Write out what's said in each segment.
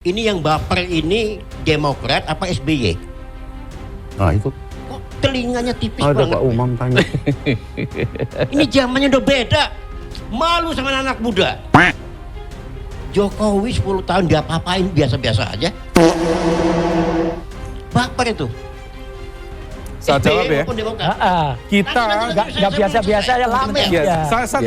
Ini yang baper ini Demokrat apa SBY? Nah itu Kok telinganya tipis ada banget? Pak Umam tanya. Ini zamannya udah beda. Malu sama anak muda. Jokowi 10 tahun dia apa-apain biasa-biasa aja. Baper itu. Saya jawab ya. maupun Demokrat. Kita Nggak biasa-biasa ya, lame ya, ya. saya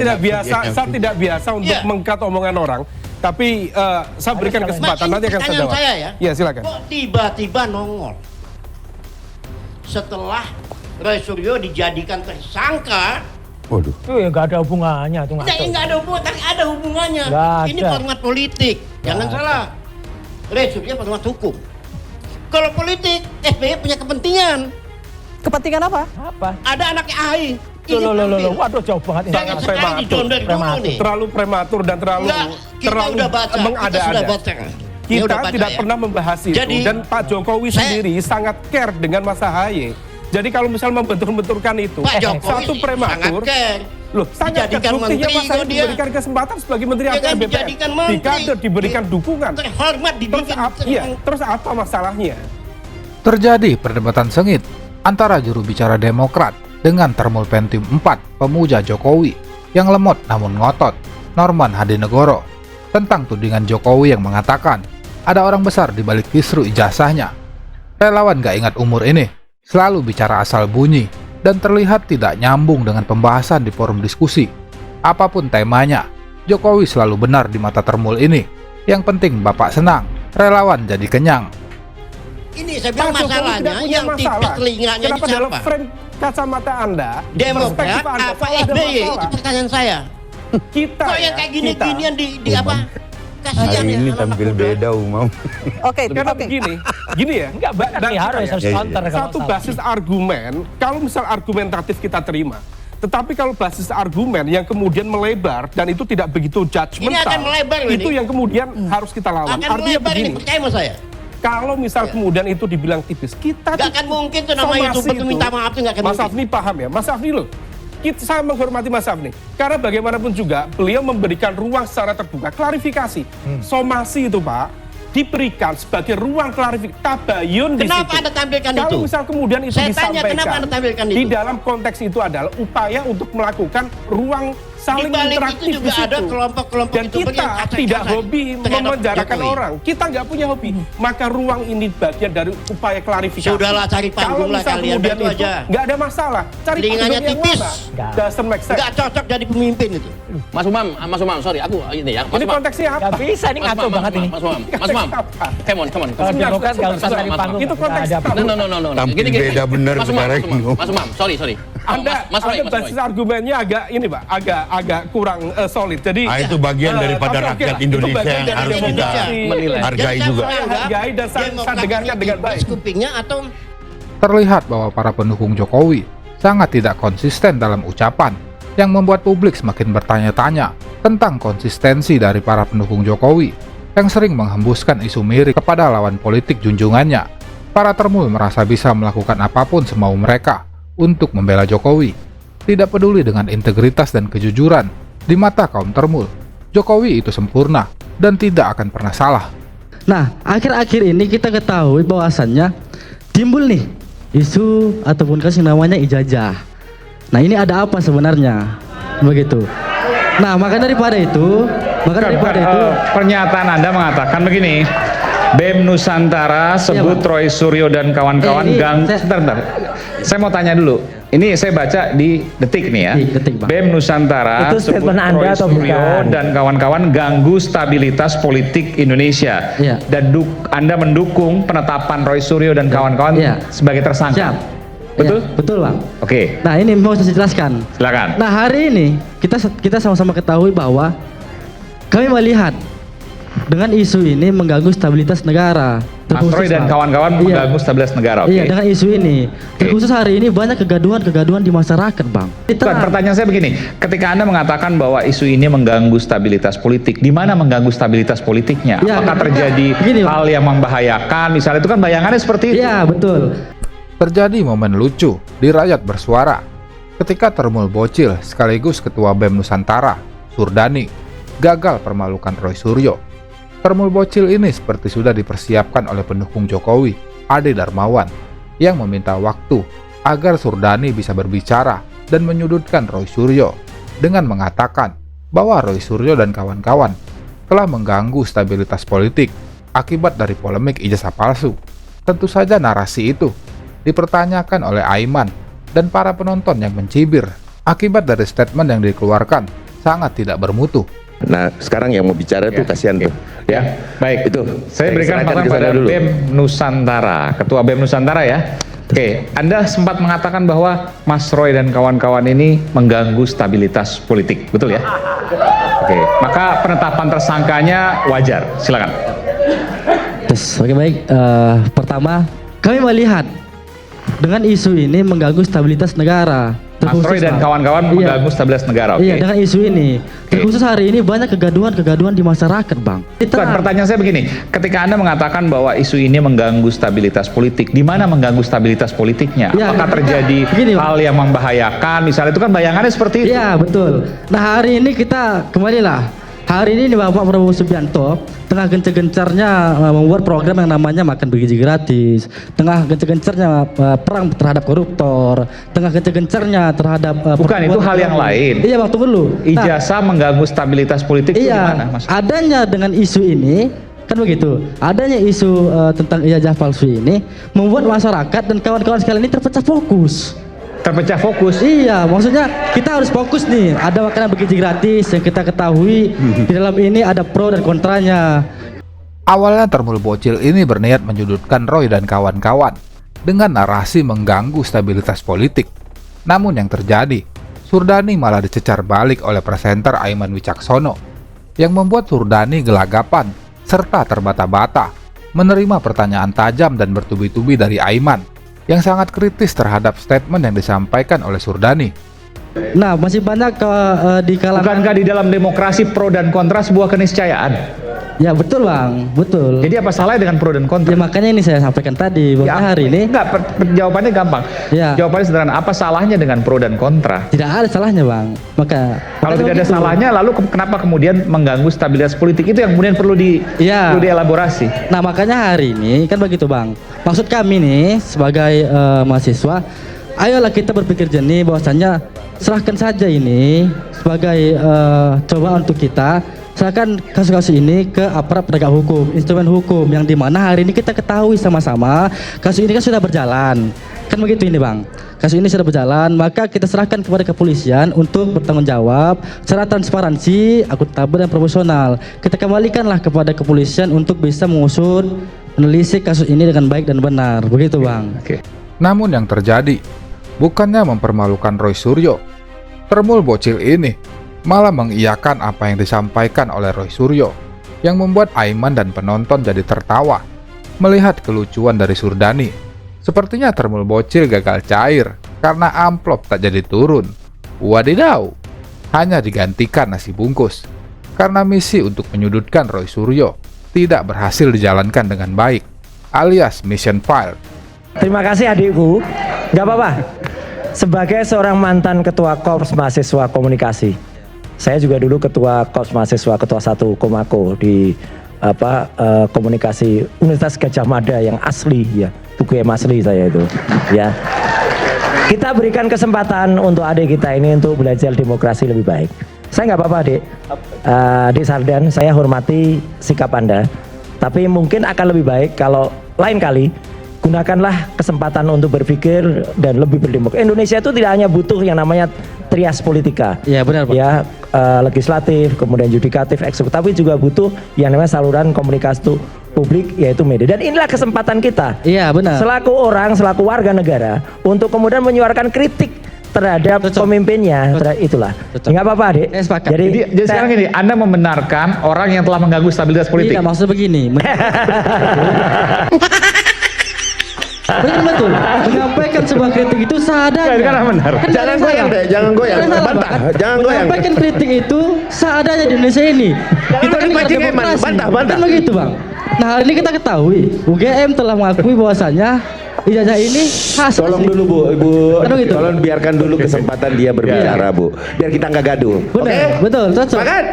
tidak biasa untuk Iya. mengkat omongan orang. Tapi saya berikan Ada kesempatan, nanti akan saya pertanyaan jawab. saya ya. Ya silakan. Kok tiba-tiba nongol setelah Roy Suryo dijadikan tersangka? Waduh. Itu ya nggak ada hubungannya tuh. Nggak ada hubungan, tapi ada hubungannya. Nggak Ini ada. format politik, jangan salah. Roy Suryo format hukum. Kalau politik, SBY punya kepentingan. Kepentingan apa? Apa? Ada anaknya AHY. Loh, waduh jauh banget ini. Jangan Sangat sekali prematur. didonder dulu Prematur. nih. Terlalu prematur dan terlalu Enggak, kita udah baca, kita sudah mengada-ada. baca. Kita tidak ya. pernah membahas itu. Jadi, Dan Pak Jokowi saya- sendiri sangat care dengan Mas AHY. Jadi kalau misal membentur-benturkan itu, Pak Jokowi satu sih prematur, sangat care. loh, sangat Dijadikan buktinya menteri Mas AHY kok dia. diberikan kesempatan sebagai Menteri Dia kan APR BPN. dijadikan menteri. Dikader, diberikan dukungan. Terhormat dibikin. Terus apa masalahnya? Terjadi perdebatan sengit antara juru bicara Demokrat dengan Termul Pentim 4 pemuja Jokowi yang lemot namun ngotot, Norman Hadinegoro, tentang tudingan Jokowi yang mengatakan ada orang besar di balik kisru ijazahnya. Relawan gak ingat umur ini selalu bicara asal bunyi dan terlihat tidak nyambung dengan pembahasan di forum diskusi. Apapun temanya, Jokowi selalu benar di mata Termul ini. Yang penting Bapak senang, relawan jadi kenyang. Ini saya bilang Pak Jokowi masalahnya tidak punya yang tipis masalah. telinganya ini Kenapa dalam siapa? frame kacamata Anda, Demokrat perspektif Anda, apa selalu ada SBY? Itu masalah? pertanyaan saya. Kita Kok ya, yang kayak gini-ginian di apa? Kasihan Hari ya ini anak-anak tampil muda. beda Umam. Oke, Karena oke. gini ya. Enggak banget Dan nih harus kita harus ya, counter kalau satu salah. basis argumen, kalau misal argumentatif kita terima, tetapi kalau basis argumen yang kemudian melebar dan itu tidak begitu judgmental, Ini akan melebar loh itu ini. yang kemudian harus kita lawan. Akan Artinya melebar ini, begini, percaya sama saya. kalau misal kemudian itu dibilang tipis, kita Gak akan mungkin tuh nama somasi YouTuber tuh minta maaf tuh gak akan Mas mungkin. Afni paham ya, Mas Afni loh. Saya menghormati Mas Afni karena bagaimanapun juga beliau memberikan ruang secara terbuka klarifikasi. Somasi itu Pak diberikan sebagai ruang klarifikasi tabayun di Kenapa situ. Anda tampilkan Kalau itu? misal kemudian itu Saya tanya, disampaikan, kenapa Anda tampilkan di itu? dalam konteks itu adalah upaya untuk melakukan ruang saling Di balik itu interaktif juga di situ. ada kelompok-kelompok Dan YouTuber kita yang kasar-kasar tidak hobi terhadap memenjarakan Jokowi. orang. Kita nggak punya hobi. Maka ruang ini bagian dari upaya klarifikasi. Sudahlah, cari panggung lah misal kalian, kemudian itu aja. nggak ada masalah. Cari Telinganya panggung yang tipis. mana? Nggak. Doesn't make sense. Gak cocok jadi pemimpin itu. Mas Umam, sorry, aku ini ya. Mas Ini Umam. konteksnya apa? Nggak bisa ini ngaco banget ini. Mas Umam, come on. Kalau Demokrat nggak usah cari Mas, panggung. itu nggak konteks ada. apa? No. Tampil beda bener Mas Umam, sekarang. Mas Umam, sorry. Anda basis argumennya agak ini Pak, agak kurang solid. Jadi Ah, itu bagian daripada oke, rakyat lah. Itu Indonesia bagian yang dari harus kita demokrasi. menilai. hargai juga. Saya hargai dan saya dengarkan dengan baik. Kupingnya atau Terlihat bahwa para pendukung Jokowi sangat tidak konsisten dalam ucapan yang membuat publik semakin bertanya-tanya tentang konsistensi dari para pendukung Jokowi yang sering menghembuskan isu miring kepada lawan politik junjungannya. Para Termul merasa bisa melakukan apapun semau mereka untuk membela Jokowi, tidak peduli dengan integritas dan kejujuran. Di mata kaum Termul, Jokowi itu sempurna dan tidak akan pernah salah. Nah, akhir-akhir ini kita ketahui bahwasannya timbul nih isu ataupun kasih namanya ijazah. Nah, ini ada apa sebenarnya? Begitu. Nah, maka daripada itu, pernyataan Anda mengatakan begini, BEM Nusantara sebut Pak. Roy Suryo dan kawan-kawan Ini gang. saya- Sebentar. Saya mau tanya dulu. Ini saya baca di Detik nih ya. Di Detik, Pak. BEM Nusantara Itu sebut statement Anda Roy atau Suryo bukan? dan kawan-kawan ganggu stabilitas politik Indonesia. Iya. Dan Anda mendukung penetapan Roy Suryo dan kawan-kawan Iya. sebagai tersangka. siap. Betul? Ya, betul, Bang. Oke, Nah, ini mau saya jelaskan. silakan. Nah, hari ini kita sama-sama ketahui bahwa kami melihat dengan isu ini mengganggu stabilitas negara. Mas Roy dan Bang. kawan-kawan Iya. mengganggu stabilitas negara. Oke. Iya, dengan isu ini. Terkhusus hari ini banyak kegaduhan di masyarakat, Bang. Bukan, pertanyaan saya begini, ketika Anda mengatakan bahwa isu ini mengganggu stabilitas politik, di mana mengganggu stabilitas politiknya? Ya, Apakah terjadi begini, Pak. hal yang membahayakan? Misalnya itu kan bayangannya seperti itu. Iya, betul. Terjadi momen lucu di Rakyat Bersuara ketika Termul Bocil sekaligus Ketua BEM Nusantara, Surdani, gagal permalukan Roy Suryo. Termul bocil ini seperti sudah dipersiapkan oleh pendukung Jokowi, Ade Darmawan, yang meminta waktu agar Surdani bisa berbicara dan menyudutkan Roy Suryo dengan mengatakan bahwa Roy Suryo dan kawan-kawan telah mengganggu stabilitas politik akibat dari polemik ijazah palsu. Tentu saja narasi itu dipertanyakan oleh Aiman dan para penonton yang mencibir akibat dari statement yang dikeluarkan sangat tidak bermutu. Nah, sekarang yang mau bicara tuh kasihan tuh. Ya, Baik, itu. saya berikan kesempatan pada BEM Nusantara, Ketua BEM Nusantara ya. Oke, Anda sempat mengatakan bahwa Mas Roy dan kawan-kawan ini mengganggu stabilitas politik, betul ya? Oke, maka penetapan tersangkanya wajar, silakan. Terus, oke baik. Pertama, kami melihat dengan isu ini mengganggu stabilitas negara. Mas Roy dan kawan-kawan mengganggu stabilitas negara, oke? Iya, dengan isu ini. Terkhusus hari ini banyak kegaduhan di masyarakat, Bang. Bukan, pertanyaan saya begini, ketika Anda mengatakan bahwa isu ini mengganggu stabilitas politik, di mana mengganggu stabilitas politiknya? Ya, Apakah terjadi hal yang membahayakan? Misalnya itu kan bayangannya seperti itu. Iya, betul. Nah, hari ini kita kembalilah. Hari ini Bapak Prabowo Subianto tengah gencar-gencarnya membuat program yang namanya makan bergizi gratis, tengah gencar-gencarnya perang terhadap koruptor, tengah gencar-gencarnya terhadap bukan, itu hal yang lain. Iya, Bang, tunggu dulu. Ijazah mengganggu stabilitas politik itu Iya, gimana, Mas? adanya dengan isu ini kan begitu. Adanya isu tentang ijazah palsu ini membuat masyarakat dan kawan-kawan sekalian ini terpecah fokus. Terpecah fokus. Iya, maksudnya kita harus fokus nih. Ada makanan bergizi gratis yang kita ketahui di dalam ini ada pro dan kontranya. Awalnya termul bocil ini berniat menyudutkan Roy dan kawan-kawan dengan narasi mengganggu stabilitas politik. Namun yang terjadi, Surdani malah dicecar balik oleh presenter Aiman Wicaksono yang membuat Surdani gelagapan serta terbata-bata menerima pertanyaan tajam dan bertubi-tubi dari Aiman yang sangat kritis terhadap statement yang disampaikan oleh Surdani. Nah, masih banyak di kalangan. Bukankah di dalam demokrasi pro dan kontra sebuah keniscayaan? Ya betul, Bang, betul. Jadi apa salahnya dengan pro dan kontra? Ya makanya ini saya sampaikan tadi bahwa hari ini. Enggak, jawabannya gampang. Ya. Jawabannya sederhana. Apa salahnya dengan pro dan kontra? Tidak ada salahnya, Bang. Kalau tidak ada salahnya, lalu kenapa kemudian mengganggu stabilitas politik? Itu yang kemudian perlu dielaborasi. Nah, makanya hari ini kan begitu, Bang. Maksud kami nih sebagai mahasiswa, ayolah kita berpikir jernih bahwasanya serahkan saja ini sebagai cobaan untuk kita. Serahkan kasus-kasus ini ke aparat penegak hukum, instrumen hukum yang dimana hari ini kita ketahui sama-sama kasus ini kan sudah berjalan. Kan begitu ini, Bang. Kasus ini sudah berjalan, maka kita serahkan kepada kepolisian untuk bertanggung jawab secara transparansi, akuntabel dan profesional. Kita kembalikanlah kepada kepolisian untuk bisa mengusut, menelisik kasus ini dengan baik dan benar. Begitu, Bang. Namun yang terjadi bukannya mempermalukan Roy Suryo. Termul bocil ini malah mengiyakan apa yang disampaikan oleh Roy Suryo yang membuat Aiman dan penonton jadi tertawa melihat kelucuan dari Surdani. Sepertinya termul bocil gagal cair karena amplop tak jadi turun. Wadidaw, hanya digantikan nasi bungkus karena misi untuk menyudutkan Roy Suryo tidak berhasil dijalankan dengan baik, alias mission failed. Terima kasih adikku, nggak apa-apa. Sebagai seorang mantan ketua Korps Mahasiswa Komunikasi, saya juga dulu ketua Korps Mahasiswa ketua 1 Komako di komunikasi Universitas Gajah Mada yang asli ya, UGM asli saya itu ya. Kita berikan kesempatan untuk adik kita ini untuk belajar demokrasi lebih baik. Saya nggak apa-apa, Adik. Adik Sardan, saya hormati sikap Anda, tapi mungkin akan lebih baik kalau lain kali gunakanlah kesempatan untuk berpikir dan lebih berdemokrasi. Indonesia itu tidak hanya butuh yang namanya trias politika. Iya, benar, Pak. Ya, legislatif, kemudian yudikatif, eksekutif, tapi juga butuh yang namanya saluran komunikasi publik, yaitu media. Dan inilah kesempatan kita. Iya, benar. Selaku warga negara untuk kemudian menyuarakan kritik terhadap pemimpinnya. Itulah. Enggak apa-apa, Adik. Saya sepakat. Jadi sekarang ini Anda membenarkan orang yang telah mengganggu stabilitas politik. Tidak, maksud begini. Betul. Menyampaikan sebuah kritik itu seadanya. Jangan goyang deh, jangan goyang. Bantah, jangan goyang. Menyampaikan kritik itu seadanya di Indonesia ini. Kita kan pancing Eman, bantah. Kan begitu, Bang. Nah, hari ini kita ketahui UGM telah mengakui bahwasanya ijazah ini khas. Tolong dulu Bu, Ibu. Kan begitu. Tolong biarkan dulu kesempatan dia berbicara, Bu. Biar kita nggak gaduh. Benar, betul, cocok. Sepakat?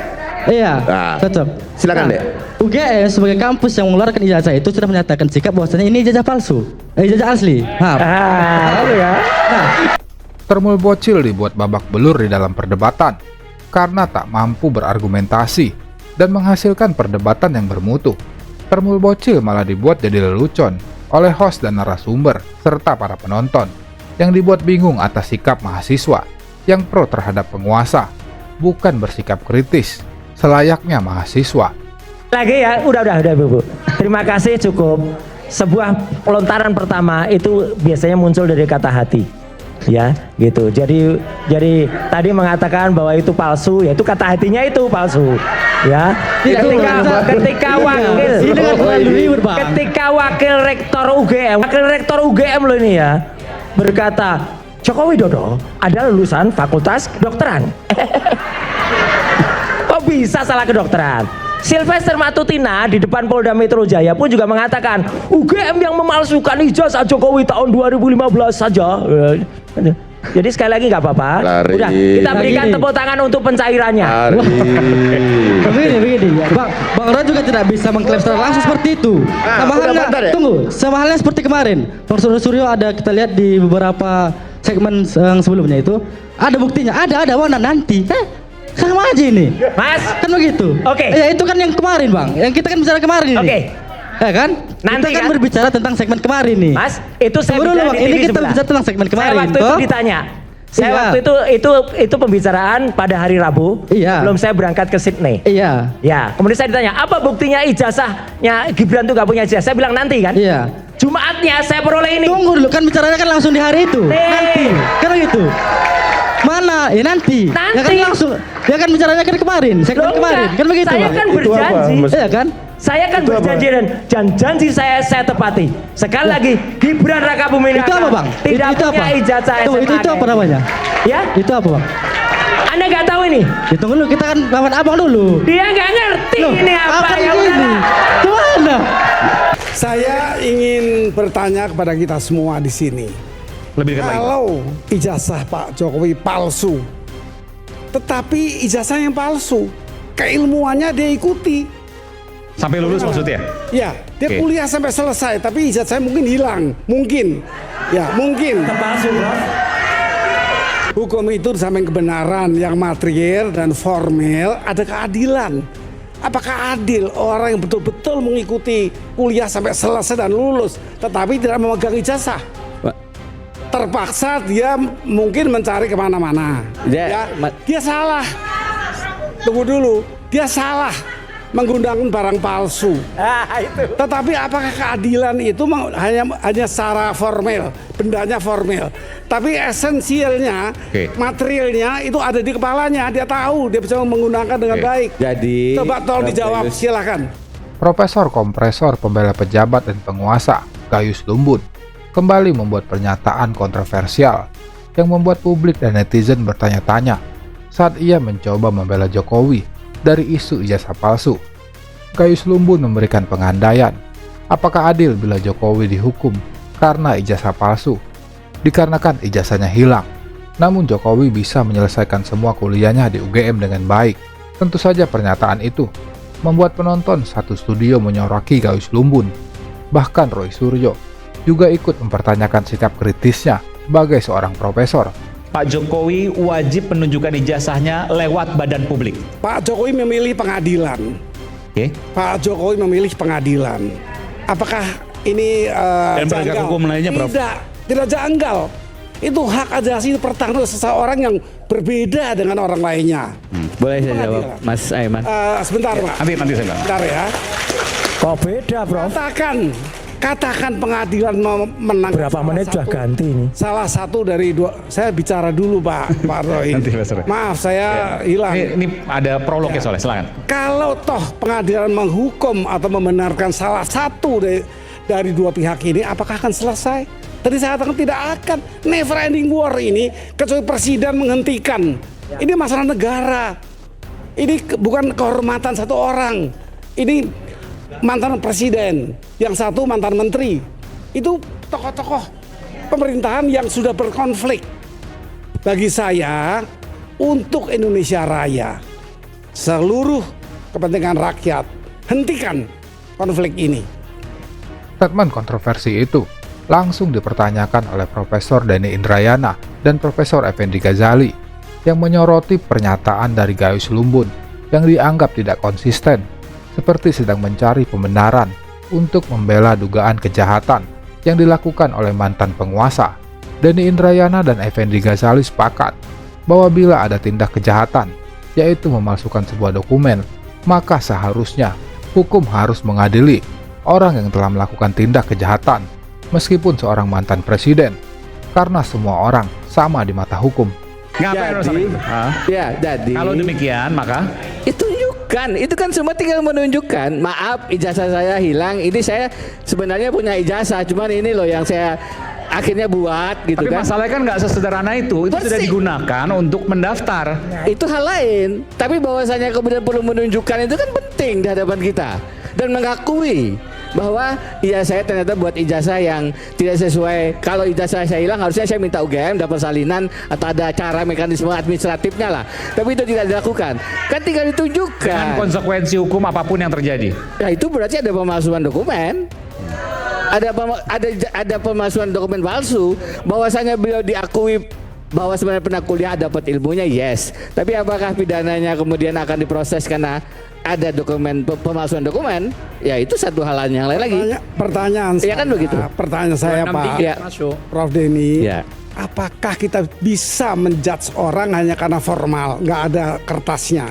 Iya, Nah, cocok. silakan, Dek. UGM sebagai kampus yang mengeluarkan ijazah itu sudah menyatakan sikap bahwasanya ini ijazah palsu, ijazah asli. Lalu ya. Termul bocil dibuat babak belur di dalam perdebatan karena tak mampu berargumentasi dan menghasilkan perdebatan yang bermutu. Termul bocil malah dibuat jadi lelucon oleh host dan narasumber serta para penonton yang dibuat bingung atas sikap mahasiswa yang pro terhadap penguasa, bukan bersikap kritis selayaknya mahasiswa. Lagi ya, udah Bu. Terima kasih, cukup. Sebuah pelontaran pertama itu biasanya muncul dari kata hati. Ya, gitu. Jadi tadi mengatakan bahwa itu palsu, yaitu kata hatinya itu palsu. Ya. Ketika wakil rektor UGM loh ini ya berkata, Joko Widodo adalah lulusan Fakultas Kedokteran. Kok bisa salah kedokteran? Sylvester Matutina di depan Polda Metro Jaya pun juga mengatakan UGM yang memalsukan ijazah Jokowi tahun 2015 saja. Jadi sekali lagi nggak apa-apa. Udah kita berikan tepuk tangan untuk pencairannya. Begini, Bang Ron juga tidak bisa mengklaim secara langsung seperti itu. Sama halnya seperti kemarin. Bang Suryo ada kita lihat di beberapa segmen yang sebelumnya itu ada buktinya, ada mana nanti. Sama aja ini, Mas. Kan begitu. Oke. Ya itu kan yang kemarin, Bang. Yang kita kan bicara kemarin ini. Oke. Ya kan? Nanti kita kan kan berbicara tentang segmen kemarin nih. Mas, itu saya Tunggu dulu, bicara Bang. di Ini TV kita sebelah. bicara tentang segmen kemarin. Saya waktu itu ditanya. Saya Iya. waktu itu pembicaraan pada hari Rabu. Iya. Belum saya berangkat ke Sydney. Iya. Ya, kemudian saya ditanya, apa buktinya ijazahnya Gibran tuh gak punya ijazah? Saya bilang nanti kan. Iya. Jumatnya saya peroleh ini. Tunggu dulu, kan bicaranya kan langsung di hari itu. Nanti. Kan gitu. Mana? Ya nanti. Nanti. Ya kan langsung. Ya kan bicaranya kan kemarin, segmen Loh, kemarin. enggak. Kan begitu, Saya Bang? kan berjanji. Iya kan? Saya kan berjanji dan janji saya tepati. Sekali lagi, Gibran Rakabuming Itu apa, Bang? tidak Itu punya apa? ijazah Itu SMA. apa namanya? Ya? Itu apa, Bang? Anda nggak tahu ini? Hitung dulu, kita kan lawan abang dulu. Dia nggak ngerti Loh, ini apa ya ini? udahlah. Gimana? Saya ingin bertanya kepada kita semua di sini. Lebih dekat lagi. Kalau ijazah Pak Jokowi palsu, tetapi ijazah yang palsu, keilmuannya dia ikuti. Sampai lulus maksudnya? Ya, dia Oke. kuliah sampai selesai, tapi ijazahnya mungkin hilang, mungkin. Ya, mungkin. Palsu, Prof. Hukum itu sampai kebenaran yang material dan formal, ada keadilan. Apakah adil orang yang betul-betul mengikuti kuliah sampai selesai dan lulus, tetapi tidak memegang ijazah? Terpaksa dia mungkin mencari kemana-mana. Dia salah. Tunggu dulu, dia salah menggunakan barang palsu. Itu. Tetapi apakah keadilan itu hanya secara formal, bendanya formal, tapi esensialnya, materialnya itu ada di kepalanya, dia tahu, dia bisa menggunakan dengan baik. Jadi, coba tolong dijawab, silakan. Profesor Kompresor pembela pejabat dan penguasa, Gayus Lumbun, kembali membuat pernyataan kontroversial yang membuat publik dan netizen bertanya-tanya saat ia mencoba membela Jokowi dari isu ijazah palsu. Gayus Lumbun memberikan pengandaian, apakah adil bila Jokowi dihukum karena ijazah palsu, dikarenakan ijazahnya hilang, namun Jokowi bisa menyelesaikan semua kuliahnya di UGM dengan baik. Tentu saja pernyataan itu membuat penonton satu studio menyoraki Gayus Lumbun. Bahkan Roy Suryo juga ikut mempertanyakan sikap kritisnya sebagai seorang profesor. Pak Jokowi wajib menunjukkan ijazahnya lewat badan publik. Pak Jokowi memilih pengadilan. Pak Jokowi memilih pengadilan. Apakah ini dan penegak hukum lainnya, Prof? Tidak janggal. Itu hak asasi pertahanan seseorang yang berbeda dengan orang lainnya. Boleh saya jawab, Mas Aiman? Sebentar, Pak. Nanti saya. Sebentar ya. Kok beda, Bro? Katakan pengadilan menang. Berapa menit sudah ganti ini? Salah satu dari dua. Saya bicara dulu, Pak Roy. Maaf, saya hilang. Ini ada prolognya soalnya, silakan. Kalau toh pengadilan menghukum atau membenarkan salah satu dari dua pihak ini, apakah akan selesai? Tadi saya katakan tidak akan. Never ending war ini, kecuali presiden menghentikan. Ini masalah negara. Ini bukan kehormatan satu orang. Ini mantan presiden, yang satu mantan menteri. Itu tokoh-tokoh pemerintahan yang sudah berkonflik. Bagi saya, untuk Indonesia Raya, seluruh kepentingan rakyat. Hentikan konflik ini. Statement kontroversi itu langsung dipertanyakan oleh Profesor Denny Indrayana dan Profesor Effendi Ghazali yang menyoroti pernyataan dari Gayus Lumbun yang dianggap tidak konsisten, seperti sedang mencari pembenaran untuk membela dugaan kejahatan yang dilakukan oleh mantan penguasa. Denny Indrayana dan Effendi Ghazali sepakat bahwa bila ada tindak kejahatan, yaitu memalsukan sebuah dokumen, maka seharusnya hukum harus mengadili orang yang telah melakukan tindak kejahatan, meskipun seorang mantan presiden, karena semua orang sama di mata hukum. Jadi kalau demikian maka itu kan semua tinggal menunjukkan, maaf ijazah saya hilang, ini saya sebenarnya punya ijazah, cuman ini loh yang saya akhirnya buat gitu. tapi kan. masalahnya kan nggak sesederhana itu sudah digunakan untuk mendaftar. Itu hal lain, tapi bahwasanya kemudian perlu menunjukkan itu kan penting di hadapan kita dan mengakui bahwa ya saya ternyata buat ijazah yang tidak sesuai. Kalau ijazah saya hilang harusnya saya minta UGM, dapat salinan atau ada cara mekanisme administratifnya lah. Tapi itu tidak dilakukan. Kan tinggal ditunjukkan. Dengan konsekuensi hukum apapun yang terjadi. Ya itu berarti ada pemalsuan dokumen. Ada pemalsuan dokumen palsu. Bahwasanya beliau diakui bahwa sebenarnya pernah kuliah dapat ilmunya, yes. Tapi apakah pidananya kemudian akan diproses karena ada dokumen pemalsuan dokumen? Ya itu satu hal yang lain lagi. Pertanyaan ya kan begitu. Pertanyaan saya Pak Prof Denny, apakah kita bisa menjudge orang hanya karena formal, nggak ada kertasnya?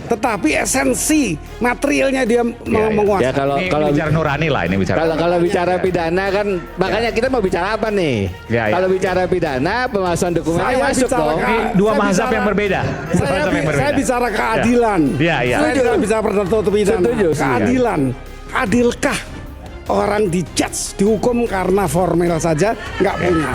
Tetapi esensi materialnya dia menguasai. Ya kalau bicara nurani lah ini bicara. Kalau bicara pidana kan makanya kita mau bicara apa nih? Kalau bicara pidana pemalsuan dokumen masuk dong. Dua mazhab yang berbeda. Saya bicara keadilan. Saya tidak bicara tertutup pidana. Keadilan. Adilkah orang dijudge, dihukum karena formal saja nggak punya?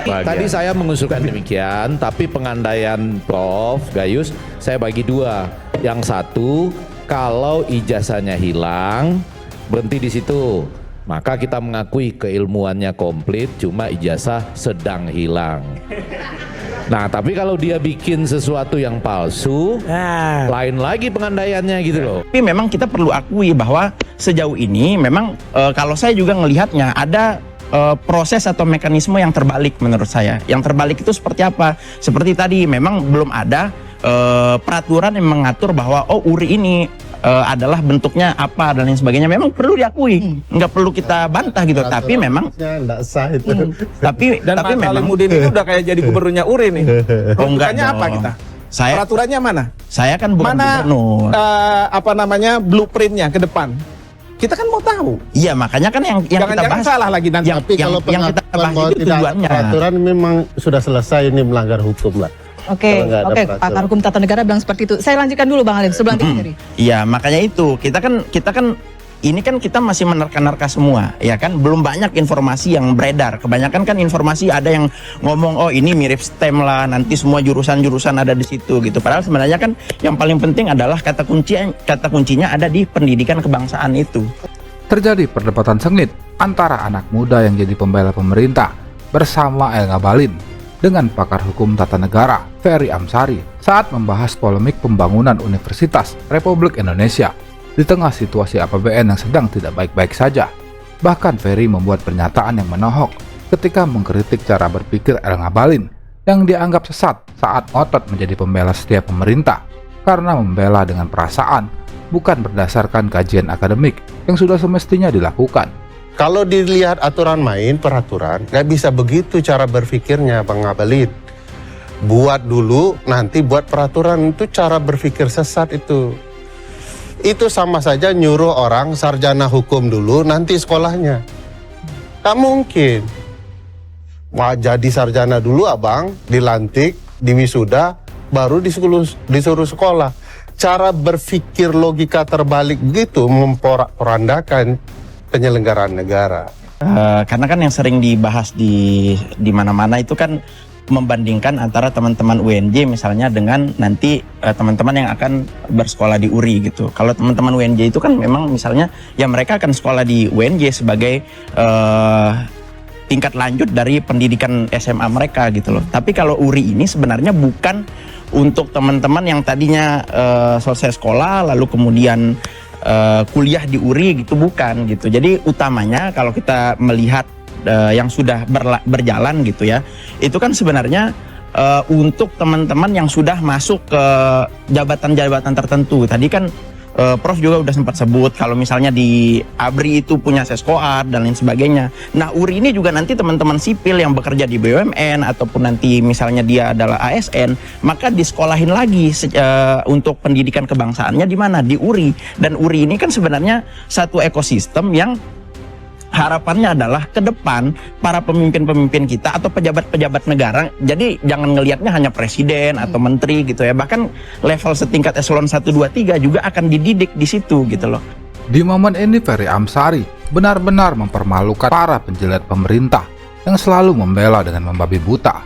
Tadi saya mengusulkan demikian, tapi pengandaian Prof Gayus saya bagi dua. Yang satu, kalau ijazahnya hilang, berhenti di situ, maka kita mengakui keilmuannya komplit, cuma ijazah sedang hilang. Nah, tapi kalau dia bikin sesuatu yang palsu, lain lagi pengandaiannya gitu loh. Tapi memang kita perlu akui bahwa sejauh ini memang kalau saya juga melihatnya ada proses atau mekanisme yang terbalik menurut saya. Yang terbalik itu seperti apa? Seperti tadi memang belum ada peraturan yang mengatur bahwa URI ini adalah bentuknya apa dan lain sebagainya. Memang perlu diakui, nggak perlu kita bantah gitu. Tapi memang nggak sah itu. Tapi memang Alimudin ini udah kayak jadi gubernurnya URI nih. Enggak apa kita? Peraturannya mana? Saya kan bukan gubernur. Blueprintnya ke depan? Kita kan mau tahu. Iya, makanya kan yang kita bahas salah lagi nanti. Tapi kalau kita bahas itu tujuannya. Peraturan memang sudah selesai, ini melanggar hukum lah. Oke, pakar hukum tata negara bilang seperti itu. Saya lanjutkan dulu Bang Alim sebelum nanti. Iya, makanya itu kita kan ini kan kita masih menerka-nerka semua, ya kan? Belum banyak informasi yang beredar. Kebanyakan kan informasi ada yang ngomong ini mirip STEM lah, nanti semua jurusan-jurusan ada di situ gitu. Padahal sebenarnya kan yang paling penting adalah kata kuncinya ada di pendidikan kebangsaan itu. Terjadi perdebatan sengit antara anak muda yang jadi pembela pemerintah bersama El Ngabalin dengan pakar hukum tata negara Ferry Amsari saat membahas polemik pembangunan Universitas Republik Indonesia di tengah situasi APBN yang sedang tidak baik-baik saja. Bahkan Ferry membuat pernyataan yang menohok ketika mengkritik cara berpikir El Ngabalin yang dianggap sesat saat ngotot menjadi pembela setia pemerintah karena membela dengan perasaan, bukan berdasarkan kajian akademik yang sudah semestinya dilakukan. Kalau dilihat aturan main, peraturan, nggak bisa begitu cara berpikirnya Bang Ngabalin. Buat dulu, nanti buat peraturan, itu cara berpikir sesat itu. Itu sama saja nyuruh orang sarjana hukum dulu, nanti sekolahnya. Tak mungkin. Wah, jadi sarjana dulu abang, dilantik, diwisuda, baru disuruh sekolah. Cara berpikir logika terbalik begitu memporak-porandakan penyelenggaraan negara. Karena kan yang sering dibahas di mana-mana itu kan membandingkan antara teman-teman UNJ misalnya dengan nanti teman-teman yang akan bersekolah di URI gitu. Kalau teman-teman UNJ itu kan memang misalnya ya mereka akan sekolah di UNJ sebagai tingkat lanjut dari pendidikan SMA mereka gitu loh. Tapi kalau URI ini sebenarnya bukan untuk teman-teman yang tadinya selesai sekolah lalu kemudian kuliah di URI gitu, bukan gitu. Jadi utamanya kalau kita melihat yang sudah berjalan gitu ya, itu kan sebenarnya untuk teman-teman yang sudah masuk ke jabatan-jabatan tertentu. Tadi kan Prof juga udah sempat sebut kalau misalnya di ABRI itu punya seskoad dan lain sebagainya. Nah, URI ini juga nanti teman-teman sipil yang bekerja di BUMN ataupun nanti misalnya dia adalah ASN, maka disekolahin lagi untuk pendidikan kebangsaannya di mana? Di URI. Dan URI ini kan sebenarnya satu ekosistem yang harapannya adalah ke depan para pemimpin-pemimpin kita atau pejabat-pejabat negara, jadi jangan ngelihatnya hanya presiden atau menteri gitu ya, bahkan level setingkat eselon 1, 2, 3 juga akan dididik di situ gitu loh. Di momen ini Ferry Amsari benar-benar mempermalukan para penjilat pemerintah yang selalu membela dengan membabi buta.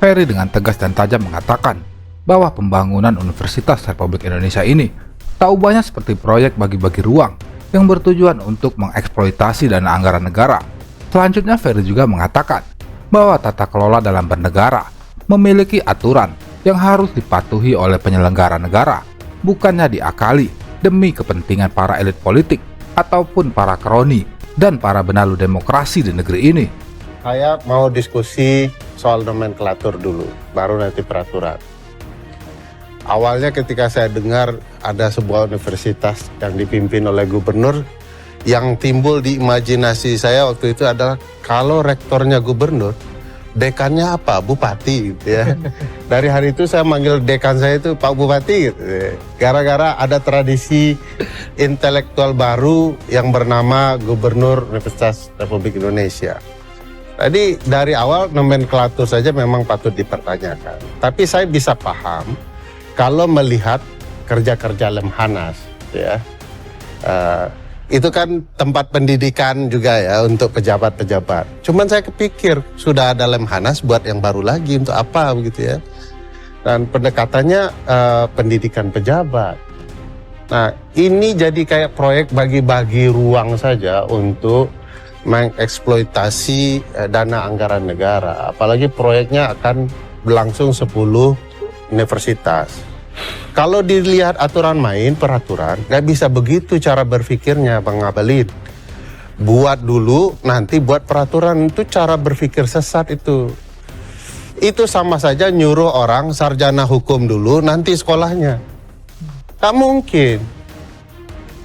Ferry dengan tegas dan tajam mengatakan bahwa pembangunan Universitas Republik Indonesia ini tak ubahnya seperti proyek bagi-bagi ruang yang bertujuan untuk mengeksploitasi dana anggaran negara. Selanjutnya Ferry juga mengatakan bahwa tata kelola dalam bernegara memiliki aturan yang harus dipatuhi oleh penyelenggara negara, bukannya diakali demi kepentingan para elit politik ataupun para kroni dan para benalu demokrasi di negeri ini. Saya mau diskusi soal nomenklatur dulu, baru nanti peraturan. Awalnya ketika saya dengar ada sebuah universitas yang dipimpin oleh gubernur, yang timbul di imajinasi saya waktu itu adalah kalau rektornya gubernur, dekannya apa? Bupati gitu ya. Dari hari itu saya manggil dekan saya itu Pak Bupati gitu. Gara-gara ada tradisi intelektual baru yang bernama Gubernur Universitas Republik Indonesia. Tadi dari awal nomenklatur saja memang patut dipertanyakan. Tapi saya bisa paham kalau melihat kerja-kerja Lemhanas, ya, itu kan tempat pendidikan juga ya untuk pejabat-pejabat. Cuman saya kepikir sudah ada Lemhanas, buat yang baru lagi untuk apa begitu ya? Dan pendekatannya pendidikan pejabat. Nah, ini jadi kayak proyek bagi-bagi ruang saja untuk mengeksploitasi dana anggaran negara. Apalagi proyeknya akan berlangsung 10 universitas. Kalau dilihat aturan main, peraturan, nggak bisa begitu cara berpikirnya Bang Ngabalin. Buat dulu, nanti buat peraturan, itu cara berpikir sesat itu. Itu sama saja nyuruh orang sarjana hukum dulu, nanti sekolahnya. Tak mungkin.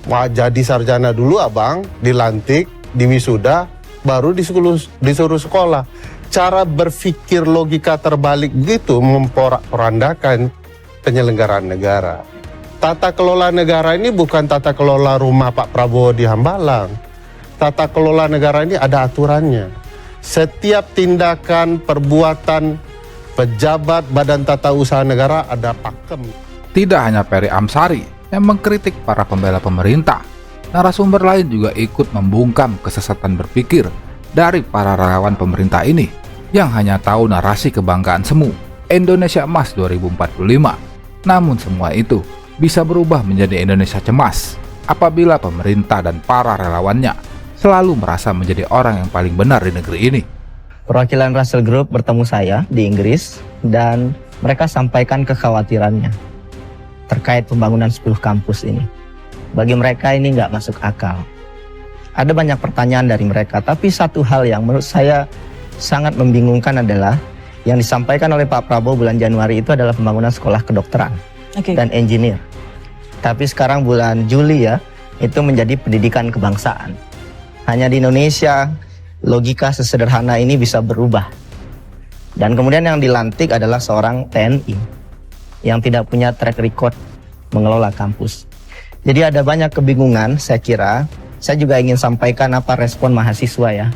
Wah, jadi sarjana dulu abang, dilantik, diwisuda, baru disuruh sekolah. Cara berpikir logika terbalik gitu memporak-porandakan penyelenggaraan negara. Tata kelola negara ini bukan tata kelola rumah Pak Prabowo di Hambalang. Tata kelola negara ini ada aturannya. Setiap tindakan, perbuatan pejabat badan tata usaha negara ada pakem. Tidak hanya Ferry Amsari yang mengkritik para pembela pemerintah, narasumber lain juga ikut membungkam kesesatan berpikir dari para relawan pemerintah ini yang hanya tahu narasi kebanggaan semu Indonesia Emas 2045. Namun semua itu bisa berubah menjadi Indonesia cemas apabila pemerintah dan para relawannya selalu merasa menjadi orang yang paling benar di negeri ini. Perwakilan Russell Group bertemu saya di Inggris dan mereka sampaikan kekhawatirannya terkait pembangunan 10 kampus ini. Bagi mereka ini nggak masuk akal. Ada banyak pertanyaan dari mereka, tapi satu hal yang menurut saya sangat membingungkan adalah yang disampaikan oleh Pak Prabowo bulan Januari itu adalah pembangunan sekolah kedokteran dan engineer. Tapi sekarang bulan Juli ya, itu menjadi pendidikan kebangsaan. Hanya di Indonesia, logika sesederhana ini bisa berubah. Dan kemudian yang dilantik adalah seorang TNI yang tidak punya track record mengelola kampus. Jadi ada banyak kebingungan, saya kira. Saya juga ingin sampaikan apa respon mahasiswa ya.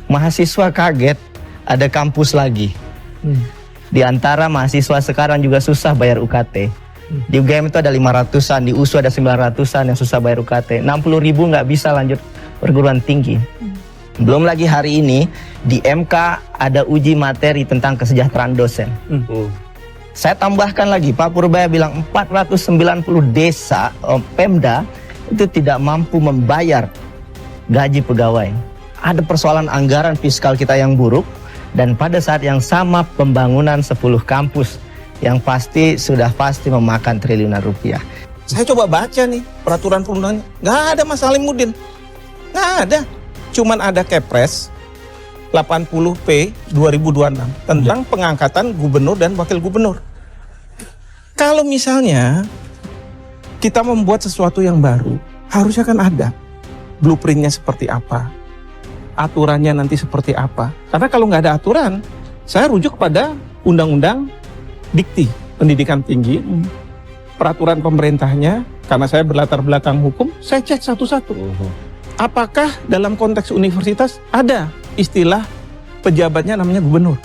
Mahasiswa kaget ada kampus lagi. Di antara mahasiswa sekarang juga susah bayar UKT. Di UGM itu ada 500-an, di USU ada 900-an yang susah bayar UKT. 60.000 nggak bisa lanjut perguruan tinggi. Belum lagi hari ini di MK ada uji materi tentang kesejahteraan dosen. Saya tambahkan lagi, Pak Purbaya bilang 490 desa Pemda itu tidak mampu membayar gaji pegawai. Ada persoalan anggaran fiskal kita yang buruk. Dan pada saat yang sama pembangunan 10 kampus yang pasti sudah pasti memakan triliunan rupiah. Saya coba baca nih peraturan perundangannya, nggak ada Mas Alimuddin, nggak ada. Cuman ada Kepres 80P 2026 tentang pengangkatan gubernur dan wakil gubernur. Kalau misalnya kita membuat sesuatu yang baru, harusnya kan ada blueprintnya seperti apa, aturannya nanti seperti apa. Karena kalau nggak ada aturan, saya rujuk pada Undang-Undang Dikti Pendidikan Tinggi, peraturan pemerintahnya. Karena saya berlatar belakang hukum, saya cek satu-satu. Apakah dalam konteks universitas ada istilah pejabatnya namanya gubernur?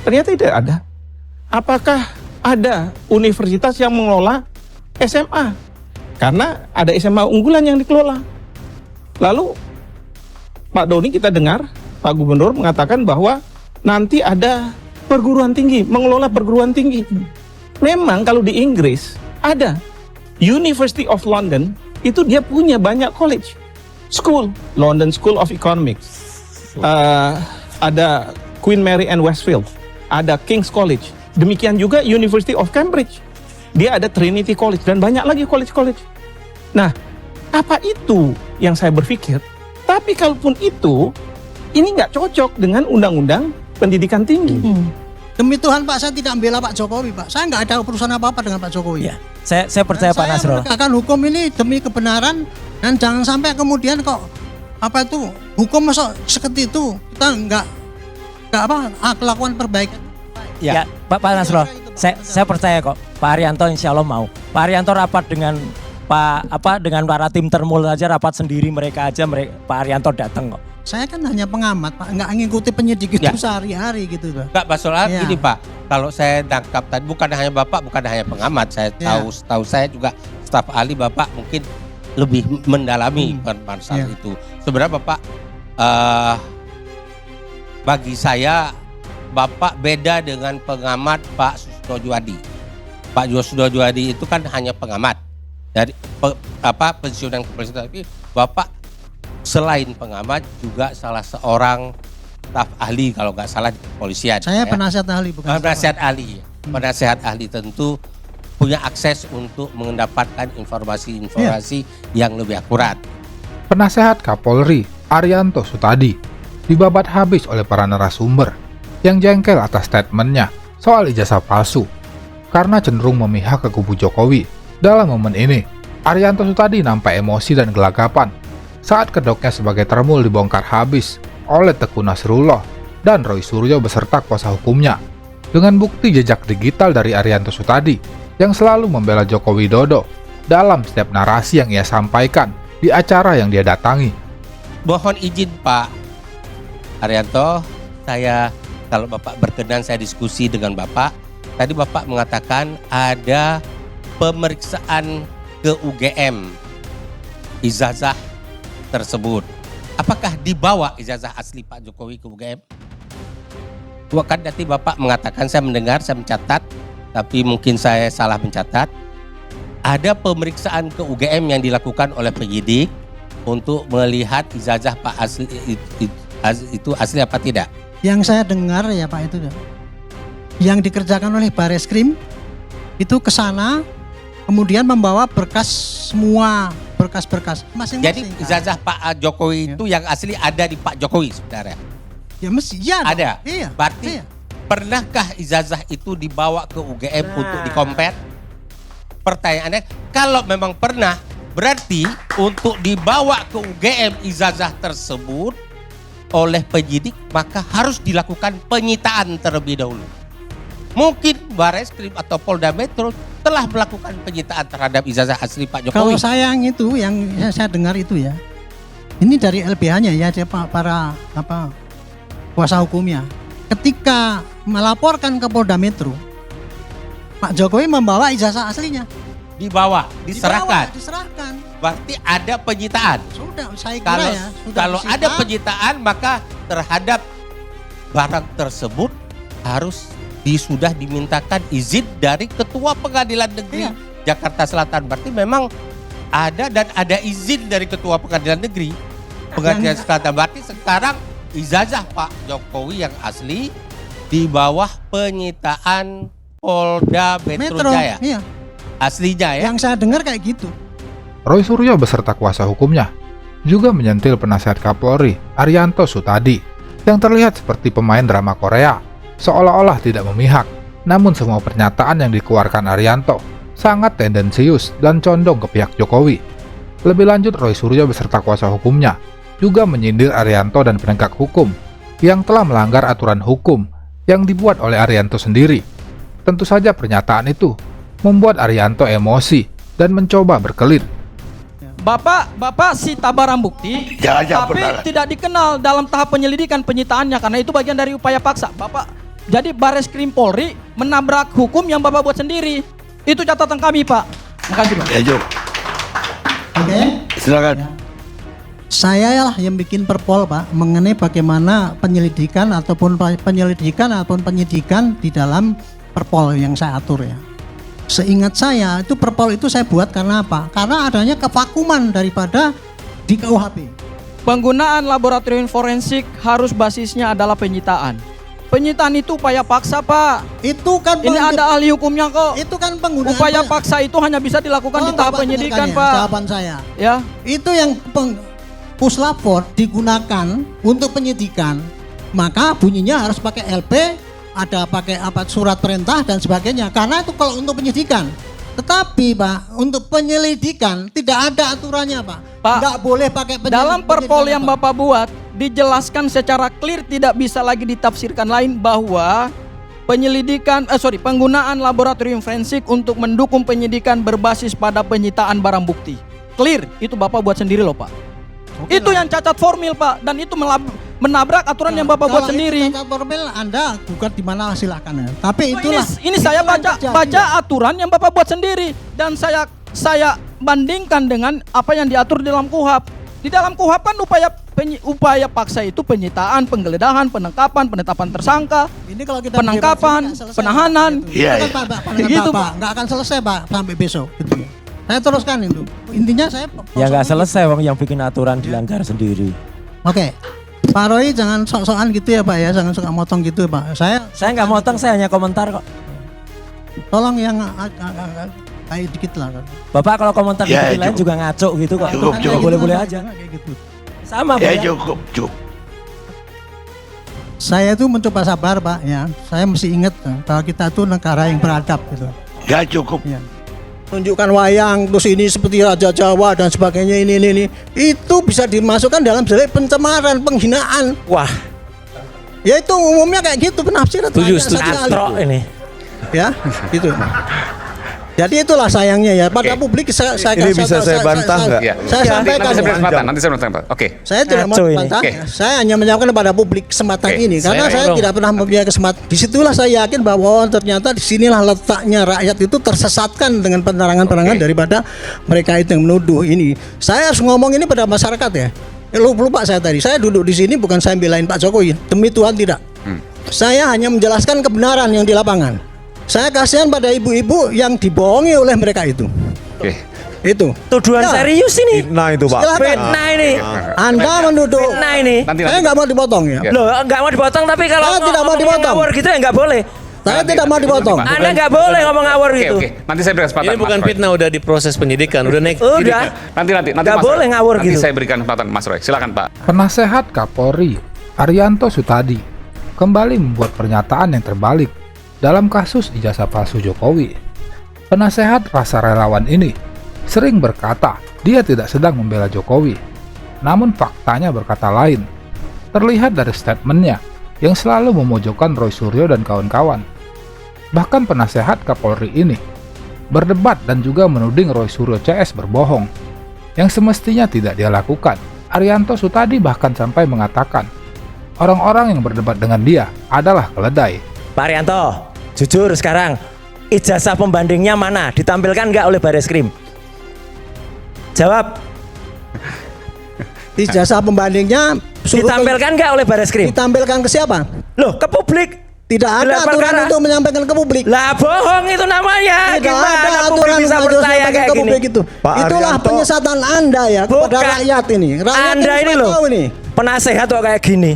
Ternyata tidak ada. Apakah ada universitas yang mengelola SMA? Karena ada SMA unggulan yang dikelola. Lalu Pak Doni kita dengar Pak Gubernur mengatakan bahwa nanti ada perguruan tinggi, mengelola perguruan tinggi. Memang kalau di Inggris ada University of London, itu dia punya banyak college, school, London School of Economics, ada Queen Mary and Westfield, ada King's College, demikian juga University of Cambridge, dia ada Trinity College dan banyak lagi college-college. Nah, apa itu yang saya berpikir? Tapi kalaupun itu, ini nggak cocok dengan Undang-Undang Pendidikan Tinggi. Demi Tuhan Pak, saya tidak membela Pak Jokowi Pak. Saya nggak ada urusan apa-apa dengan Pak Jokowi. Ya, saya percaya Pak Nasrul. Saya menegakkan hukum ini demi kebenaran dan jangan sampai kemudian kok apa itu hukum masuk seperti itu kita nggak lakukan perbaikan. Ya, Pak Nasrul, saya percaya kok Pak Haryanto insya Allah mau. Pak Haryanto rapat dengan dengan para tim Termul saja, rapat sendiri mereka aja, Pak Haryanto datang kok. Saya kan hanya pengamat Pak, nggak ngikuti penyidik itu sehari-hari gitu Pak. Enggak, Pak Solar, ini Pak, kalau saya tangkap tadi bukan hanya Bapak, bukan hanya pengamat, saya tahu saya juga staf ahli Bapak mungkin lebih mendalami masalah itu. Sebenarnya Bapak, bagi saya Bapak beda dengan pengamat Pak Susno Juwadi. Pak Susno Juwadi itu kan hanya pengamat dari pensiunan kepolisian, tapi Bapak selain pengamat juga salah seorang staf ahli kalau nggak salah di kepolisian. Saya penasihat ahli bukan. Penasihat ahli. Penasihat ahli tentu punya akses untuk mendapatkan informasi-informasi yang lebih akurat. Penasehat Kapolri Arianto Sutadi dibabat habis oleh para narasumber yang jengkel atas statementnya soal ijazah palsu karena cenderung memihak ke kubu Jokowi. Dalam momen ini, Arianto Sutadi nampak emosi dan gelagapan saat kedoknya sebagai Termul dibongkar habis oleh Teguh Nasrullah dan Roy Suryo beserta kuasa hukumnya dengan bukti jejak digital dari Arianto Sutadi yang selalu membela Joko Widodo dalam setiap narasi yang ia sampaikan di acara yang dia datangi. Mohon izin Pak Arianto, saya kalau Bapak berkenan saya diskusi dengan Bapak. Tadi Bapak mengatakan ada pemeriksaan ke UGM ijazah tersebut. Apakah dibawa ijazah asli Pak Jokowi ke UGM? Kan nanti Bapak mengatakan, saya mendengar, saya mencatat, tapi mungkin saya salah mencatat. Ada pemeriksaan ke UGM yang dilakukan oleh penyidik untuk melihat ijazah Pak asli itu asli apa tidak? Yang saya dengar ya Pak itu yang dikerjakan oleh Bareskrim itu ke sana kemudian membawa berkas semua berkas-berkas masing-masing. Jadi ijazah Pak Jokowi itu yang asli ada di Pak Jokowi sebenarnya? Ya mesti ya. Ada. Iya. Berarti pernahkah ijazah itu dibawa ke UGM untuk dikompet? Pertanyaannya, kalau memang pernah, berarti untuk dibawa ke UGM ijazah tersebut oleh penyidik maka harus dilakukan penyitaan terlebih dahulu. Mungkin Bareskrim atau Polda Metro telah melakukan penyitaan terhadap ijazah asli Pak Jokowi. Kalau saya yang saya dengar itu ya, ini dari LBH-nya ya, para kuasa hukumnya. Ketika melaporkan ke Polda Metro, Pak Jokowi membawa ijazah aslinya. Diserahkan. Diserahkan. Berarti ada penyitaan. Sudah, saya kira kalau ada penyitaan maka terhadap barang tersebut harus sudah dimintakan izin dari Ketua Pengadilan Negeri Jakarta Selatan. Berarti memang ada izin dari Ketua Pengadilan Negeri Pengadilan Selatan. Berarti sekarang ijazah Pak Jokowi yang asli di bawah penyitaan Polda Metro Jaya. Iya. Aslinya ya. Yang saya dengar kayak gitu. Roy Suryo beserta kuasa hukumnya juga menyentil penasihat Kapolri Arianto Sutadi yang terlihat seperti pemain drama Korea, seolah-olah tidak memihak. Namun semua pernyataan yang dikeluarkan Arianto sangat tendensius dan condong ke pihak Jokowi. Lebih lanjut, Roy Suryo beserta kuasa hukumnya juga menyindir Arianto dan penegak hukum yang telah melanggar aturan hukum yang dibuat oleh Arianto sendiri. Tentu saja pernyataan itu membuat Arianto emosi dan mencoba berkelit. Bapak sita barang bukti, tapi tidak dikenal dalam tahap penyelidikan penyitaannya karena itu bagian dari upaya paksa. Bapak, jadi Bareskrim Polri menabrak hukum yang Bapak buat sendiri. Itu catatan kami, Pak. Makasih, Pak. Ya, Jok. Oke. Silakan. Ya. Saya lah yang bikin perpol, Pak, mengenai bagaimana penyelidikan ataupun penyidikan di dalam perpol yang saya atur ya. Seingat saya itu perpol itu saya buat karena apa? Karena adanya kevakuman daripada di KUHP. Penggunaan laboratorium forensik harus basisnya adalah penyitaan. Penyitaan itu upaya paksa, Pak. Itu kan ini ada ahli hukumnya kok. Itu kan penggunaan upaya paksa itu hanya bisa dilakukan di tahap penyidikan, Pak. Jawaban saya. Ya. Itu yang puslapor digunakan untuk penyidikan. Maka bunyinya harus pakai LP, ada pakai apa surat perintah dan sebagainya. Karena itu kalau untuk penyidikan. Tetapi Pak, untuk penyelidikan tidak ada aturannya, Pak. Nggak boleh pakai dalam perpol yang Bapak buat dijelaskan secara clear, tidak bisa lagi ditafsirkan lain bahwa penggunaan laboratorium forensik untuk mendukung penyidikan berbasis pada penyitaan barang bukti. Clear, itu Bapak buat sendiri loh, Pak. Oke itu lah. Yang cacat formil, Pak, dan itu menabrak aturan yang Bapak buat sendiri. Cacat formil Anda gugat di mana silakan ya. Tapi itulah. Ini saya baca aturan yang Bapak buat sendiri dan saya bandingkan dengan apa yang diatur di dalam KUHP. Di dalam KUHP kan upaya paksa itu penyitaan, penggeledahan, penangkapan, penetapan tersangka, ini kalau kita penangkapan, penahanan. Iya. Gitu, Pak. Nggak akan selesai, Pak, sampai besok. Gitu. Saya teruskan itu. Intinya saya ya nggak selesai, Bang, yang bikin aturan dilanggar sendiri. Oke. Pak Roy jangan sok-sokan gitu ya, Pak ya. Jangan suka motong gitu ya, Pak. Saya nggak motong, saya hanya komentar kok. Tolong yang kayak dikit lah. Bapak kalau komentar ya, dikit lain juga ngaco gitu kok. Cukup. Boleh-boleh aja. Kayak gitu. Sama, Pak. Ya cukup. Saya tuh mencoba sabar, Pak ya. Saya mesti ingat bahwa kita tuh negara yang beradab gitu. Ya cukup. Ya. Tunjukkan wayang terus ini seperti Raja Jawa dan sebagainya ini itu bisa dimasukkan dalam delik pencemaran, penghinaan. Wah. Ya itu umumnya kayak gitu penafsiran. Setuju. Ini. Ya, gitu. Jadi itulah sayangnya ya pada publik saya bisa saya bantah nggak? Saya sampaikan. Nanti saya berikan kesempatan. Oke. Saya tidak mau bantah. Saya hanya menyampaikan kepada publik kesempatan ini karena saya tidak pernah mempunyai kesempatan. Disitulah saya yakin bahwa ternyata disinilah letaknya rakyat itu tersesatkan dengan penerangan-penerangan daripada mereka itu yang menuduh ini. Saya harus ngomong ini pada masyarakat ya. Lupa saya tadi. Saya duduk di sini bukan saya belain Pak Jokowi. Demi Tuhan tidak. Saya hanya menjelaskan kebenaran yang di lapangan. Saya kasihan pada ibu-ibu yang dibohongi oleh mereka itu. Oke. Itu. Tuduhan serius ini. Fitnah itu, Pak. Fitnah ini. Anda menuduh. Fitnah ini. Saya nggak mau dipotong ya. Loh, nggak mau dipotong, tapi kalau saya tidak mau dipotong. Ngawur gitu ya nggak boleh. Saya tidak mau dipotong. Anda nggak boleh ngomong ngawur gitu. Oke. Nanti saya berikan kesempatan. Ini bukan fitnah, udah diproses penyidikan, udah naik. Udah. Nanti nggak boleh ngawur gitu. Nanti saya berikan kesempatan, Mas Roy. Silakan, Pak. Penasehat Kapolri Arianto Sutadi kembali membuat pernyataan yang terbalik dalam kasus ijazah palsu Jokowi. Penasehat rasa relawan ini sering berkata dia tidak sedang membela Jokowi, namun faktanya berkata lain. Terlihat dari statementnya yang selalu memojokkan Roy Suryo dan kawan-kawan. Bahkan penasehat Kapolri ini berdebat dan juga menuding Roy Suryo CS berbohong, yang semestinya tidak dia lakukan. Arianto Sutadi bahkan sampai mengatakan orang-orang yang berdebat dengan dia adalah keledai. Pak Arianto, jujur sekarang, ijazah pembandingnya mana? Ditampilkan nggak oleh Bareskrim? Jawab. Ijazah pembandingnya ditampilkan nggak oleh Bareskrim? Ditampilkan ke siapa? Loh, ke publik. Tidak ada aturan untuk menyampaikan ke publik. Lah bohong itu namanya. Tidak ada aturan bisa percaya kayak ke publik itu. Itulah penyesatan Anda ya kepada rakyat ini. Rakyat Anda ini loh, penasehat kok kayak gini.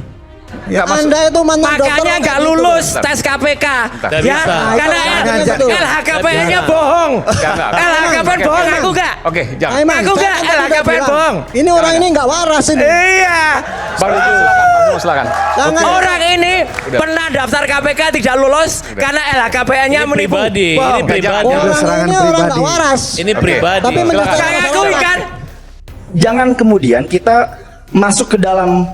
Anda itu mantan dokter. Makanya nggak lulus tes KPK. Nggak Ya, bisa. karena LHKPN-nya bohong. LHKPN bohong, aku nggak. Oke, jangan. Aku nggak, LHKPN bohong. Ini orang ini nggak waras ini. Iya. Bang silakan. Orang ini pernah daftar KPK tidak lulus karena LHKPN-nya menipu. Pribadi, Bohong. ini pribadi. Orang ini orang nggak waras. Ini pribadi. Tapi Saya akui kan. Jangan kemudian kita masuk ke dalam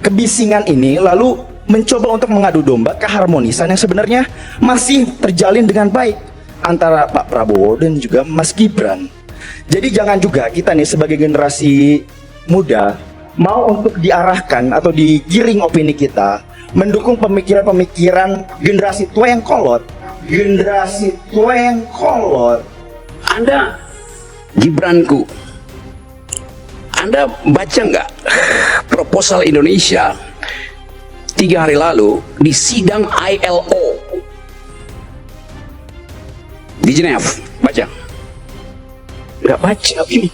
kebisingan ini lalu mencoba untuk mengadu domba keharmonisan yang sebenarnya masih terjalin dengan baik antara Pak Prabowo dan juga Mas Gibran. Jadi jangan juga kita nih sebagai generasi muda mau untuk diarahkan atau digiring opini kita mendukung pemikiran-pemikiran generasi tua yang kolot. Generasi tua yang kolot. Anda Gibranku, Anda baca nggak proposal Indonesia 3 hari lalu di sidang ILO di Geneva? Baca? Nggak baca ini.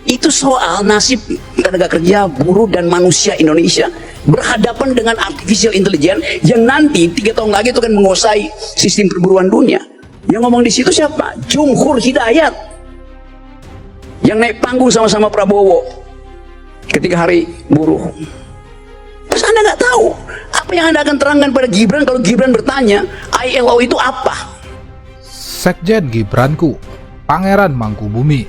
Itu soal nasib tenaga kerja, buruh dan manusia Indonesia berhadapan dengan artificial intelligence yang nanti 3 tahun lagi itu akan menguasai sistem perburuan dunia. Yang ngomong di situ siapa? Jumhur Hidayat yang naik panggung sama-sama Prabowo ketika hari buruh. Terus Anda nggak tahu apa yang Anda akan terangkan pada Gibran kalau Gibran bertanya ILO itu apa? Sekjen Gibranku, Pangeran Mangkubumi,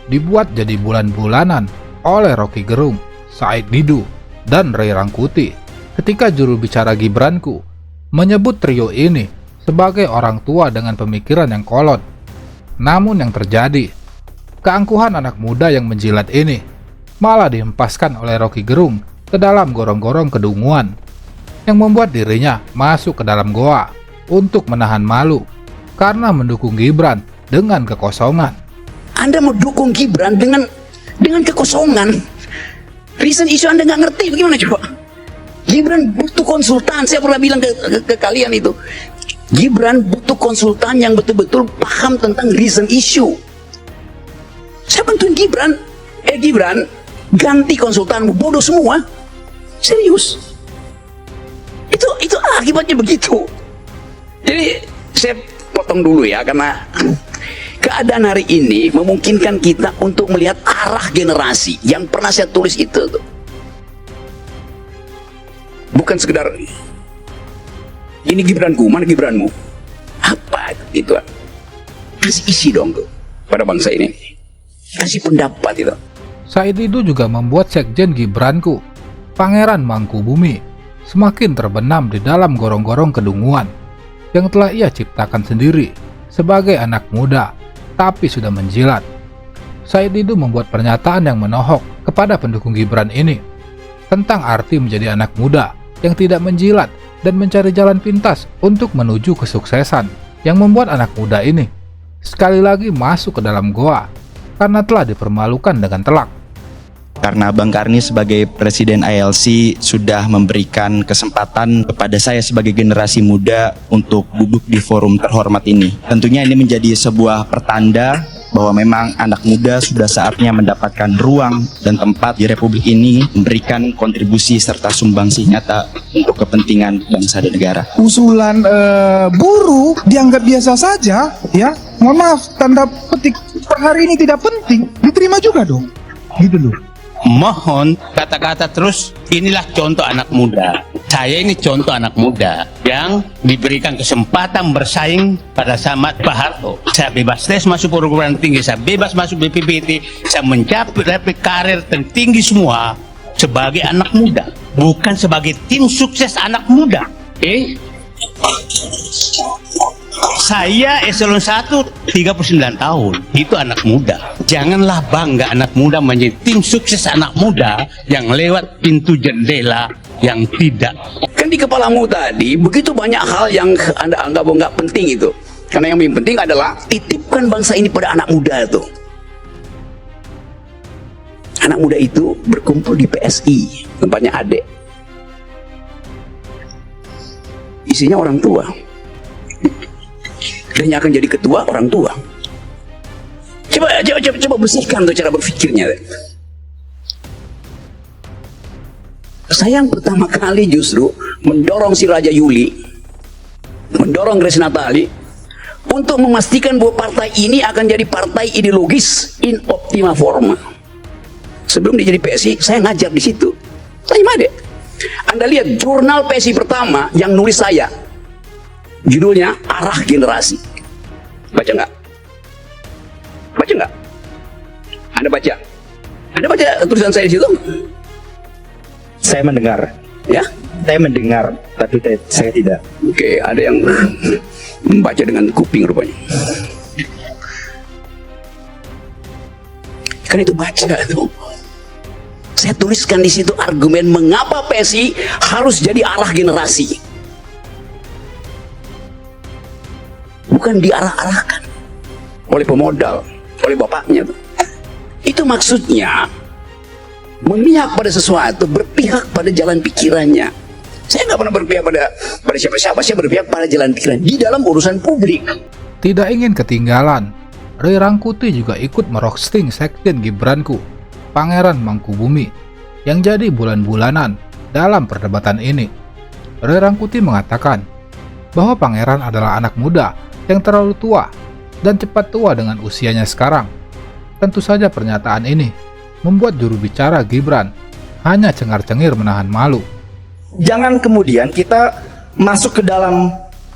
dibuat jadi bulan-bulanan oleh Rocky Gerung, Said Didu, dan Ray Rangkuti ketika juru bicara Gibranku menyebut trio ini sebagai orang tua dengan pemikiran yang kolot. Namun yang terjadi, keangkuhan anak muda yang menjilat ini malah dihempaskan oleh Rocky Gerung ke dalam gorong-gorong kedunguan yang membuat dirinya masuk ke dalam goa untuk menahan malu karena mendukung Gibran dengan kekosongan. Anda mau dukung Gibran dengan kekosongan. Reason issue Anda nggak ngerti bagaimana coba? Gibran butuh konsultan. Saya pernah bilang ke kalian itu. Gibran butuh konsultan yang betul-betul paham tentang reason issue. Saya bantuin Gibran. Gibran, ganti konsultanmu, bodoh semua. Serius. Itu akibatnya begitu. Jadi saya potong dulu ya, karena keadaan hari ini memungkinkan kita untuk melihat arah generasi yang pernah saya tulis itu. Bukan sekedar ini Gibranku, mana Gibranmu? Apa itu? Kasih isi dong tuh pada bangsa ini. Kasih pendapat itu. Said Didu juga membuat Sekjen Gibranku, Pangeran Mangkubumi, semakin terbenam di dalam gorong-gorong kedunguan yang telah ia ciptakan sendiri sebagai anak muda, tapi sudah menjilat. Said Didu membuat pernyataan yang menohok kepada pendukung Gibran ini tentang arti menjadi anak muda yang tidak menjilat dan mencari jalan pintas untuk menuju kesuksesan, yang membuat anak muda ini sekali lagi masuk ke dalam goa karena telah dipermalukan dengan telak. Karena Bang Karni sebagai Presiden ILC sudah memberikan kesempatan kepada saya sebagai generasi muda untuk duduk di forum terhormat ini. Tentunya ini menjadi sebuah pertanda bahwa memang anak muda sudah saatnya mendapatkan ruang dan tempat di Republik ini memberikan kontribusi serta sumbangsi nyata untuk kepentingan bangsa dan negara. Usulan buruh dianggap biasa saja, ya. Mohon maaf, tanda petik per hari ini tidak penting, diterima juga dong. Gitu loh. Mohon kata-kata terus, inilah contoh anak muda. Saya ini contoh anak muda yang diberikan kesempatan bersaing pada zaman Pak Harto. Saya bebas tes masuk perguruan tinggi, saya bebas masuk BPPT, saya mencapai karir tertinggi semua sebagai anak muda, bukan sebagai tim sukses anak muda. Saya eselon 1 39 tahun, itu anak muda. Janganlah bangga anak muda menjadi tim sukses anak muda yang lewat pintu jendela yang tidak. Kan di kepalamu tadi begitu banyak hal yang Anda anggap nggak penting itu. Karena yang paling penting adalah titipkan bangsa ini pada anak muda itu. Anak muda itu berkumpul di PSI, tempatnya Ade. Isinya orang tua. Dan yang akan jadi ketua orang tua. Coba bersihkan tuh cara berpikirnya. Saya yang pertama kali justru mendorong si Raja Yuli, mendorong Grace Natali untuk memastikan bahwa partai ini akan jadi partai ideologis in optima forma. Sebelum dia jadi PSI, saya ngajar di situ. Saya Made. Anda lihat jurnal PSI pertama yang nulis saya, judulnya Arah Generasi. Baca nggak? Baca nggak? Anda baca? Anda baca tulisan saya di situ? Saya mendengar. Ya? Saya mendengar, tapi saya tidak. Oke, ada yang membaca dengan kuping rupanya. Kan itu baca tuh. Saya tuliskan di situ argumen mengapa PSI harus jadi arah generasi. Bukan diarah-arahkan oleh pemodal, oleh bapaknya. Itu maksudnya memihak pada sesuatu, berpihak pada jalan pikirannya. Saya nggak pernah berpihak pada siapa-siapa, saya berpihak pada jalan pikiran di dalam urusan publik. Tidak ingin ketinggalan, Ray Rangkuti juga ikut merosting sekjen Gibranku, Pangeran Mangkubumi, yang jadi bulan-bulanan dalam perdebatan ini. Ray Rangkuti mengatakan bahwa Pangeran adalah anak muda yang terlalu tua dan cepat tua dengan usianya sekarang. Tentu saja pernyataan ini membuat juru bicara Gibran hanya cengar-cengir menahan malu. Jangan kemudian kita masuk ke dalam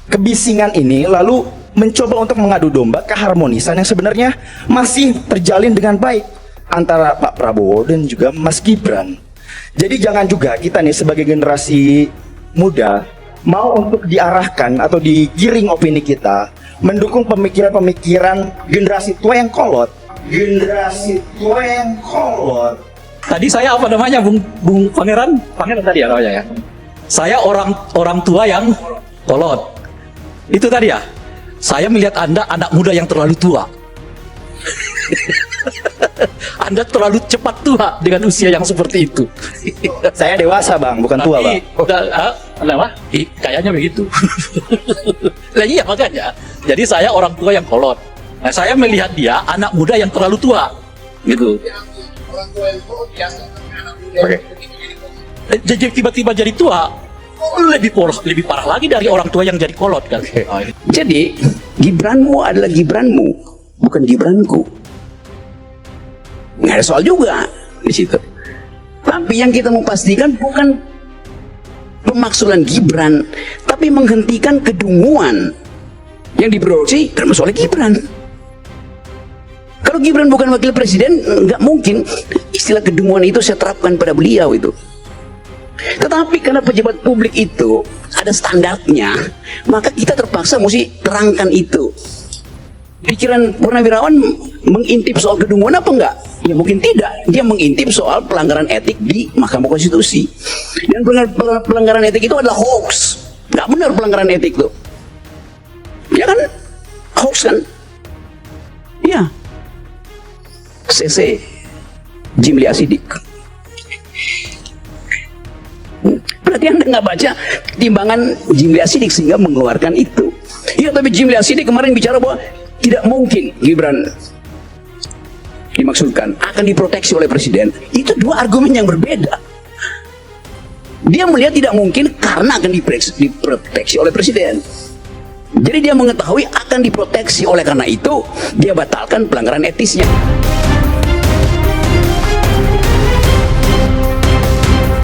kebisingan ini lalu mencoba untuk mengadu domba keharmonisan yang sebenarnya masih terjalin dengan baik antara Pak Prabowo dan juga Mas Gibran. Jadi jangan juga kita nih sebagai generasi muda mau untuk diarahkan atau digiring opini kita mendukung pemikiran-pemikiran generasi tua yang kolot. Generasi tua yang kolot. Tadi saya apa namanya, Bung Pangeran? Pangeran tadi ya namanya ya. Saya orang tua yang kolot. Itu tadi ya. Saya melihat Anda anak muda yang terlalu tua. Anda terlalu cepat tua dengan usia yang seperti itu. Saya dewasa Bang, bukan tua Bang. Kenapa? Kayaknya begitu. Lah iya makanya. Jadi saya orang tua yang kolot. Nah, saya melihat dia anak muda yang terlalu tua. Gitu. Orang tua yang kolot biasa anak muda. Jadi tiba-tiba jadi tua, lebih parah lagi dari orang tua yang jadi kolot kan. Jadi Gibranmu adalah Gibranmu, bukan Gibranku. Nggak ada soal juga di situ. Tapi yang kita mau pastikan bukan pemaksulan Gibran, tapi menghentikan kedunguan yang diproduksi termasuk oleh Gibran. Kalau Gibran bukan wakil presiden, nggak mungkin istilah kedunguan itu saya terapkan pada beliau itu. Tetapi karena pejabat publik itu ada standarnya, maka kita terpaksa mesti terangkan itu. Pikiran Purnawirawan mengintip soal kedunguan apa enggak? Ya mungkin tidak. Dia mengintip soal pelanggaran etik di Mahkamah Konstitusi. Dan pelanggaran etik itu adalah hoax. Nggak benar pelanggaran etik itu. Ya kan? Hoax kan? Ya. CC Jimli Asidik. Berarti Anda nggak baca timbangan Jimli Asidik sehingga mengeluarkan itu. Ya tapi Jimli Asidik kemarin bicara bahwa tidak mungkin Gibran dimaksudkan akan diproteksi oleh presiden. Itu dua argumen yang berbeda. Dia melihat tidak mungkin karena akan diproteksi oleh presiden. Jadi dia mengetahui akan diproteksi, oleh karena itu dia batalkan pelanggaran etisnya.